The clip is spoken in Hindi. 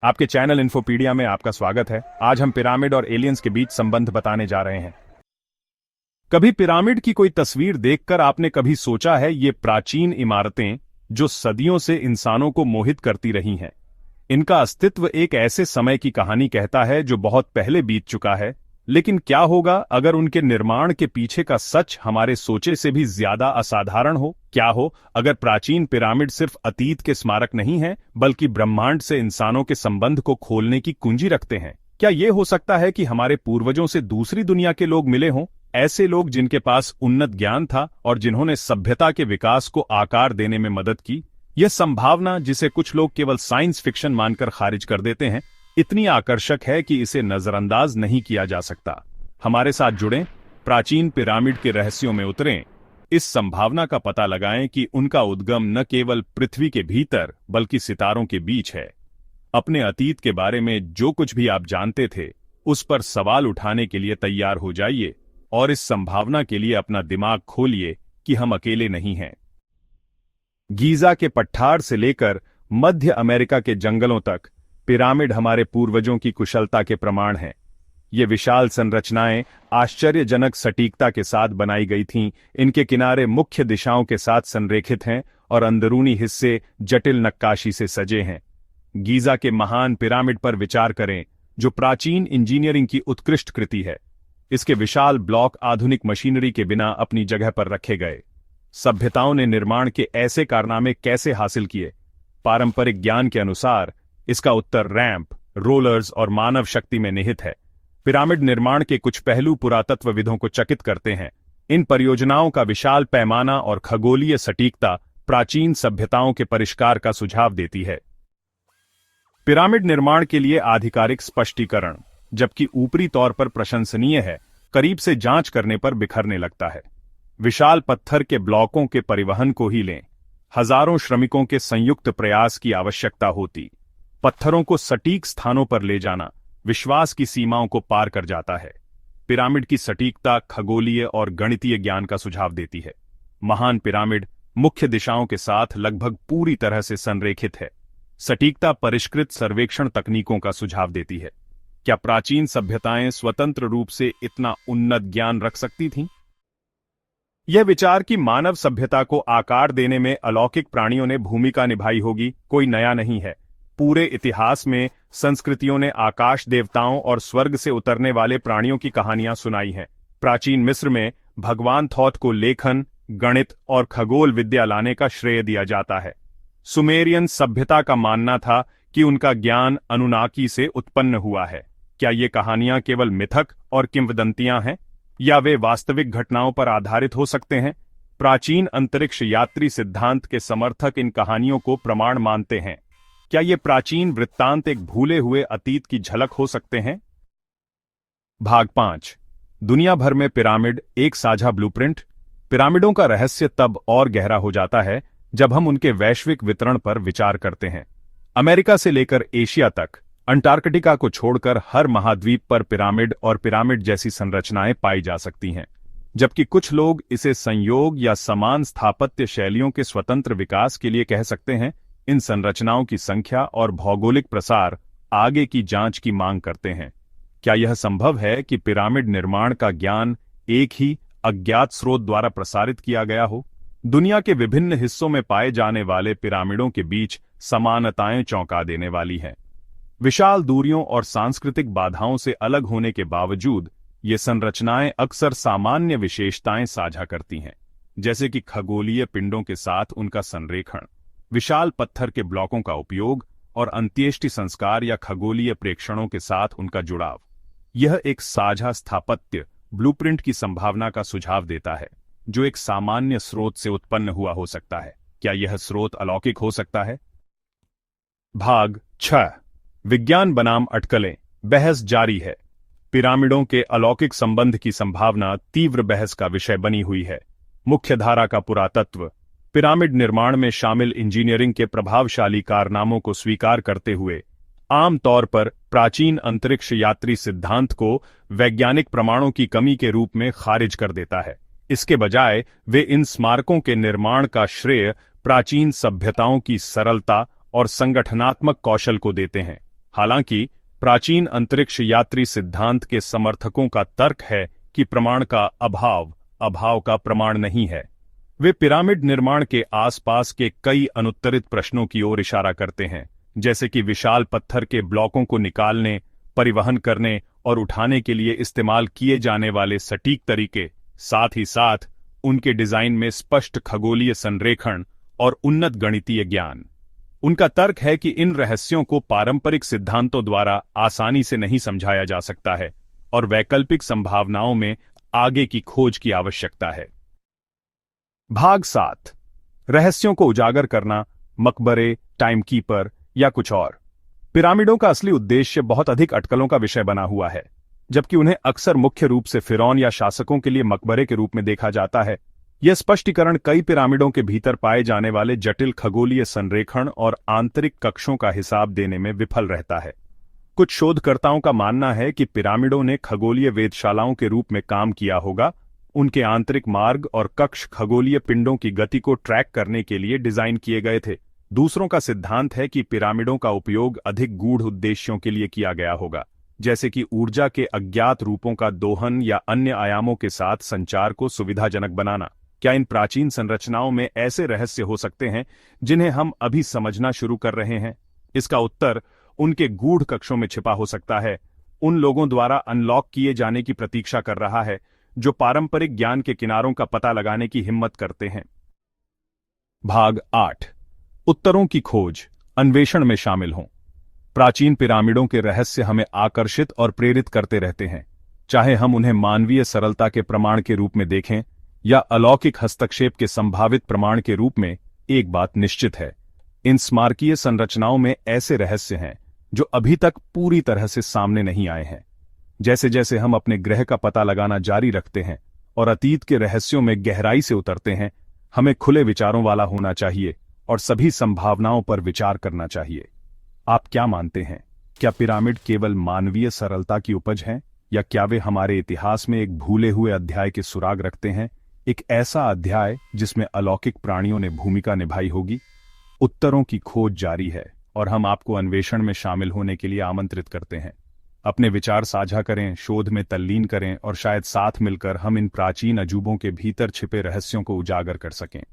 आपके चैनल इन्फोपीडिया में आपका स्वागत है। आज हम पिरामिड और एलियंस के बीच संबंध बताने जा रहे हैं। कभी पिरामिड की कोई तस्वीर देखकर आपने कभी सोचा है ये प्राचीन इमारतें जो सदियों से इंसानों को मोहित करती रही हैं, इनका अस्तित्व एक ऐसे समय की कहानी कहता है जो बहुत पहले बीत चुका है। लेकिन क्या होगा अगर उनके निर्माण के पीछे का सच हमारे सोचे से भी ज्यादा असाधारण हो? क्या हो अगर प्राचीन पिरामिड सिर्फ अतीत के स्मारक नहीं हैं, बल्कि ब्रह्मांड से इंसानों के संबंध को खोलने की कुंजी रखते हैं? क्या ये हो सकता है कि हमारे पूर्वजों से दूसरी दुनिया के लोग मिले हों, ऐसे लोग जिनके पास उन्नत ज्ञान था और जिन्होंने सभ्यता के विकास को आकार देने में मदद की? यह संभावना, जिसे कुछ लोग केवल साइंस फिक्शन मानकर खारिज कर देते हैं, इतनी आकर्षक है कि इसे नजरअंदाज नहीं किया जा सकता। हमारे साथ जुड़ें, प्राचीन पिरामिड के रहस्यों में उतरें, इस संभावना का पता लगाएं कि उनका उद्गम न केवल पृथ्वी के भीतर बल्कि सितारों के बीच है। अपने अतीत के बारे में जो कुछ भी आप जानते थे, उस पर सवाल उठाने के लिए तैयार हो जाइए और इस संभावना के लिए अपना दिमाग खोलिए कि हम अकेले नहीं हैं। गीजा के पठार से लेकर मध्य अमेरिका के जंगलों तक पिरामिड हमारे पूर्वजों की कुशलता के प्रमाण हैं। ये विशाल संरचनाएं आश्चर्यजनक सटीकता के साथ बनाई गई थीं। इनके किनारे मुख्य दिशाओं के साथ संरेखित हैं और अंदरूनी हिस्से जटिल नक्काशी से सजे हैं। गीजा के महान पिरामिड पर विचार करें, जो प्राचीन इंजीनियरिंग की उत्कृष्ट कृति है। इसके विशाल ब्लॉक आधुनिक मशीनरी के बिना अपनी जगह पर रखे गए। सभ्यताओं ने निर्माण के ऐसे कारनामे कैसे हासिल किए? पारंपरिक ज्ञान के अनुसार इसका उत्तर रैंप, रोलर्स और मानव शक्ति में निहित है। पिरामिड निर्माण के कुछ पहलू पुरातत्वविदों को चकित करते हैं। इन परियोजनाओं का विशाल पैमाना और खगोलीय सटीकता प्राचीन सभ्यताओं के परिष्कार का सुझाव देती है। पिरामिड निर्माण के लिए आधिकारिक स्पष्टीकरण, जबकि ऊपरी तौर पर प्रशंसनीय है, करीब से जांच करने पर बिखरने लगता है। विशाल पत्थर के ब्लॉकों के परिवहन को ही लें, हजारों श्रमिकों के संयुक्त प्रयास की आवश्यकता होती। पत्थरों को सटीक स्थानों पर ले जाना विश्वास की सीमाओं को पार कर जाता है। पिरामिड की सटीकता खगोलीय और गणितीय ज्ञान का सुझाव देती है। महान पिरामिड मुख्य दिशाओं के साथ लगभग पूरी तरह से संरेखित है। सटीकता परिष्कृत सर्वेक्षण तकनीकों का सुझाव देती है। क्या प्राचीन सभ्यताएं स्वतंत्र रूप से इतना उन्नत ज्ञान रख सकती थीं? यह विचार कि मानव सभ्यता को आकार देने में अलौकिक प्राणियों ने भूमिका निभाई होगी कोई नया नहीं है। पूरे इतिहास में संस्कृतियों ने आकाश देवताओं और स्वर्ग से उतरने वाले प्राणियों की कहानियां सुनाई हैं। प्राचीन मिस्र में भगवान थॉथ को लेखन, गणित और खगोल विद्या लाने का श्रेय दिया जाता है। सुमेरियन सभ्यता का मानना था कि उनका ज्ञान अनुनाकी से उत्पन्न हुआ है। क्या ये कहानियां केवल मिथक और किंवदंतियां हैं, या वे वास्तविक घटनाओं पर आधारित हो सकते हैं? प्राचीन अंतरिक्ष यात्री सिद्धांत के समर्थक इन कहानियों को प्रमाण मानते हैं। क्या ये प्राचीन वृत्तांत एक भूले हुए अतीत की झलक हो सकते हैं? भाग 5, दुनिया भर में पिरामिड एक साझा ब्लूप्रिंट। पिरामिडों का रहस्य तब और गहरा हो जाता है जब हम उनके वैश्विक वितरण पर विचार करते हैं। अमेरिका से लेकर एशिया तक, अंटार्कटिका को छोड़कर हर महाद्वीप पर पिरामिड और पिरामिड जैसी संरचनाएं पाई जा सकती हैं। जबकि कुछ लोग इसे संयोग या समान स्थापत्य शैलियों के स्वतंत्र विकास के लिए कह सकते हैं। इन संरचनाओं की संख्या और भौगोलिक प्रसार आगे की जांच की मांग करते हैं। क्या यह संभव है कि पिरामिड निर्माण का ज्ञान एक ही अज्ञात स्रोत द्वारा प्रसारित किया गया हो? दुनिया के विभिन्न हिस्सों में पाए जाने वाले पिरामिडों के बीच समानताएं चौंका देने वाली हैं। विशाल दूरियों और सांस्कृतिक बाधाओं से अलग होने के बावजूद ये संरचनाएं अक्सर सामान्य विशेषताएं साझा करती हैं, जैसे कि खगोलीय पिंडों के साथ उनका संरेखण, विशाल पत्थर के ब्लॉकों का उपयोग और अंत्येष्टि संस्कार या खगोलीय प्रेक्षणों के साथ उनका जुड़ाव। यह एक साझा स्थापत्य ब्लूप्रिंट की संभावना का सुझाव देता है, जो एक सामान्य स्रोत से उत्पन्न हुआ हो सकता है। क्या यह स्रोत अलौकिक हो सकता है? भाग 6, विज्ञान बनाम अटकलें, बहस जारी है। पिरामिडों के अलौकिक संबंध की संभावना तीव्र बहस का विषय बनी हुई है। मुख्यधारा का पुरातत्व पिरामिड निर्माण में शामिल इंजीनियरिंग के प्रभावशाली कारनामों को स्वीकार करते हुए आम तौर पर प्राचीन अंतरिक्ष यात्री सिद्धांत को वैज्ञानिक प्रमाणों की कमी के रूप में खारिज कर देता है। इसके बजाय वे इन स्मारकों के निर्माण का श्रेय प्राचीन सभ्यताओं की सरलता और संगठनात्मक कौशल को देते हैं। हालांकि प्राचीन अंतरिक्ष यात्री सिद्धांत के समर्थकों का तर्क है कि प्रमाण का अभाव अभाव का प्रमाण नहीं है। वे पिरामिड निर्माण के आसपास के कई अनुत्तरित प्रश्नों की ओर इशारा करते हैं, जैसे कि विशाल पत्थर के ब्लॉकों को निकालने, परिवहन करने और उठाने के लिए इस्तेमाल किए जाने वाले सटीक तरीके, साथ ही साथ उनके डिजाइन में स्पष्ट खगोलीय संरेखण और उन्नत गणितीय ज्ञान। उनका तर्क है कि इन रहस्यों को पारंपरिक सिद्धांतों द्वारा आसानी से नहीं समझाया जा सकता है और वैकल्पिक संभावनाओं में आगे की खोज की आवश्यकता है। भाग 7। रहस्यों को उजागर करना, मकबरे, टाइमकीपर या कुछ और। पिरामिडों का असली उद्देश्य बहुत अधिक अटकलों का विषय बना हुआ है। जबकि उन्हें अक्सर मुख्य रूप से फिरौन या शासकों के लिए मकबरे के रूप में देखा जाता है, यह स्पष्टीकरण कई पिरामिडों के भीतर पाए जाने वाले जटिल खगोलीय संरेखण और आंतरिक कक्षों का हिसाब देने में विफल रहता है। कुछ शोधकर्ताओं का मानना है कि पिरामिडों ने खगोलीय वेधशालाओं के रूप में काम किया होगा। उनके आंतरिक मार्ग और कक्ष खगोलीय पिंडों की गति को ट्रैक करने के लिए डिजाइन किए गए थे। दूसरों का सिद्धांत है कि पिरामिडों का उपयोग अधिक गूढ़ उद्देश्यों के लिए किया गया होगा, जैसे कि ऊर्जा के अज्ञात रूपों का दोहन या अन्य आयामों के साथ संचार को सुविधाजनक बनाना। क्या इन प्राचीन संरचनाओं में ऐसे रहस्य हो सकते हैं जिन्हें हम अभी समझना शुरू कर रहे हैं? इसका उत्तर उनके गूढ़ कक्षों में छिपा हो सकता है, उन लोगों द्वारा अनलॉक किए जाने की प्रतीक्षा कर रहा है जो पारंपरिक ज्ञान के किनारों का पता लगाने की हिम्मत करते हैं। भाग 8। उत्तरों की खोज, अन्वेषण में शामिल हों। प्राचीन पिरामिडों के रहस्य हमें आकर्षित और प्रेरित करते रहते हैं, चाहे हम उन्हें मानवीय सरलता के प्रमाण के रूप में देखें या अलौकिक हस्तक्षेप के संभावित प्रमाण के रूप में। एक बात निश्चित है, इन स्मारकीय संरचनाओं में ऐसे रहस्य हैं जो अभी तक पूरी तरह से सामने नहीं आए हैं। जैसे जैसे हम अपने ग्रह का पता लगाना जारी रखते हैं और अतीत के रहस्यों में गहराई से उतरते हैं, हमें खुले विचारों वाला होना चाहिए और सभी संभावनाओं पर विचार करना चाहिए। आप क्या मानते हैं? क्या पिरामिड केवल मानवीय सरलता की उपज हैं, या क्या वे हमारे इतिहास में एक भूले हुए अध्याय के सुराग रखते हैं, एक ऐसा अध्याय जिसमें अलौकिक प्राणियों ने भूमिका निभाई होगी? उत्तरों की खोज जारी है और हम आपको अन्वेषण में शामिल होने के लिए आमंत्रित करते हैं। अपने विचार साझा करें, शोध में तल्लीन करें और शायद साथ मिलकर हम इन प्राचीन अजूबों के भीतर छिपे रहस्यों को उजागर कर सकें।